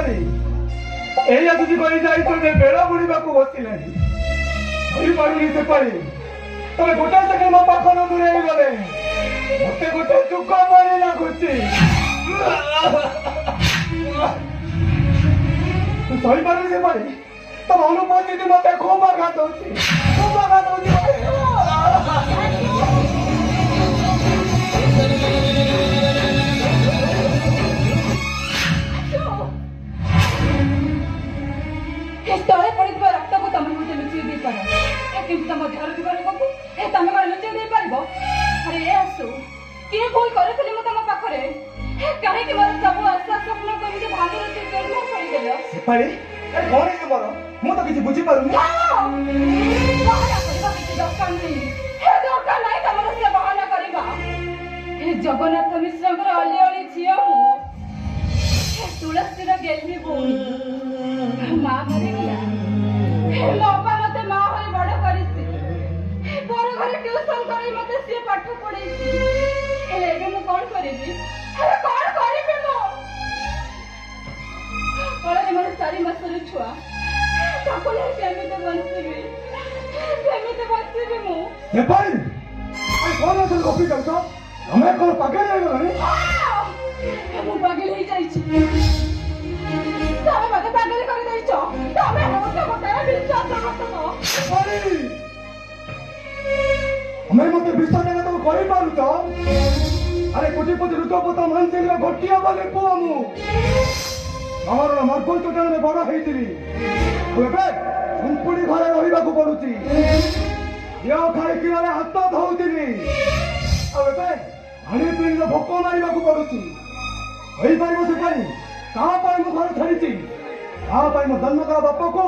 ସେପାରି ଏଇ ଆସୁଛି କହି ଯାଇଛ ଯେ ବେଳ ବୁଡ଼ିବାକୁ ବସିଲାଣି କହିପାରୁନି ସେପାରି ତମେ ଗୋଟେ ସେକେଣ୍ଡ ମୋ ପାଖରୁ ଦୂରେଇ ଗଲେ ମତେ ଗୋଟେ ଚୁକ ମାରି ଲାଗୁଛି ତୁ ସହିପାରୁନି ସେପାରି ତମ ଅନୁପସ୍ଥିତି ମତେ ଖୁବ୍ ଆଘାତ ଦଉଛି तले पड़े रक्त को तुम मत लुचि दे पार कि तुम देहर थ रोग को तुम कौन लुचि दे पार अरे ए आसु किए भूल करी तुम पाखे कहीं मोर सब आशा स्वप्न को भांगी रही जन्म छाड़देल सेपारी कौन है तुमर मु तो किसी बुझी पारुनी बहाना करबा किसी दरकार नहीं हे दरकार नहीं तमर से बहाना करबा हे जगन्नाथ मिश्र अली अली झियो मु तुलसी गेली बोली माँ मरीगला बापा मत माँ हो बड़ करिसी पर घरे ट्यूशन करी मते से पाठ पढैसी एले एबे मु कोन करिबी अरे कोन करिबी मु ओले मोर सारी मासर छुआ ताकोले केमिते बंसीबी मु नेपाल आई कोन असल कॉपी करछो हमें कोन पागल हो गनी मु पागल ही जाईछी तमे मते पागल कर दैछो तमे होते मते विश्वास करतो अरे हमें मते विश्वास नहीं तो कहि पारु तो अरे कोटिपति रुद्रपत मानसिंह गोटिया बोले पुआ मु हमर मरपुर चोटा में बड़ हेतिली एबे संपूर्ण घरे रहिबा को पडुची यो खाई किनारे हाथ धौतिली एबे हानी पिन भोक मारिबा को पडुची होई पारिबो से पानी कहाँ पाई मु घर छाड़ी कहाँ पाई मो जन्म का बापा को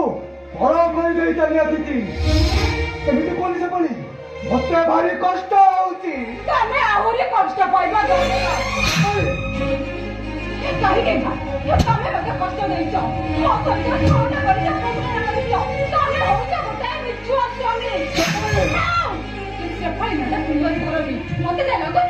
बड़ा कर दे चली आसी एमती कौन से पड़ी मत भारी कष्ट होउची तमे आहुरी कष्ट पाइबा कहीं के तमे मते कष्ट देइछो मो संग छोटा करी करिछो तमे होता गोटे मिछु स्वामी से फाई ना सुंदर करबी मते देला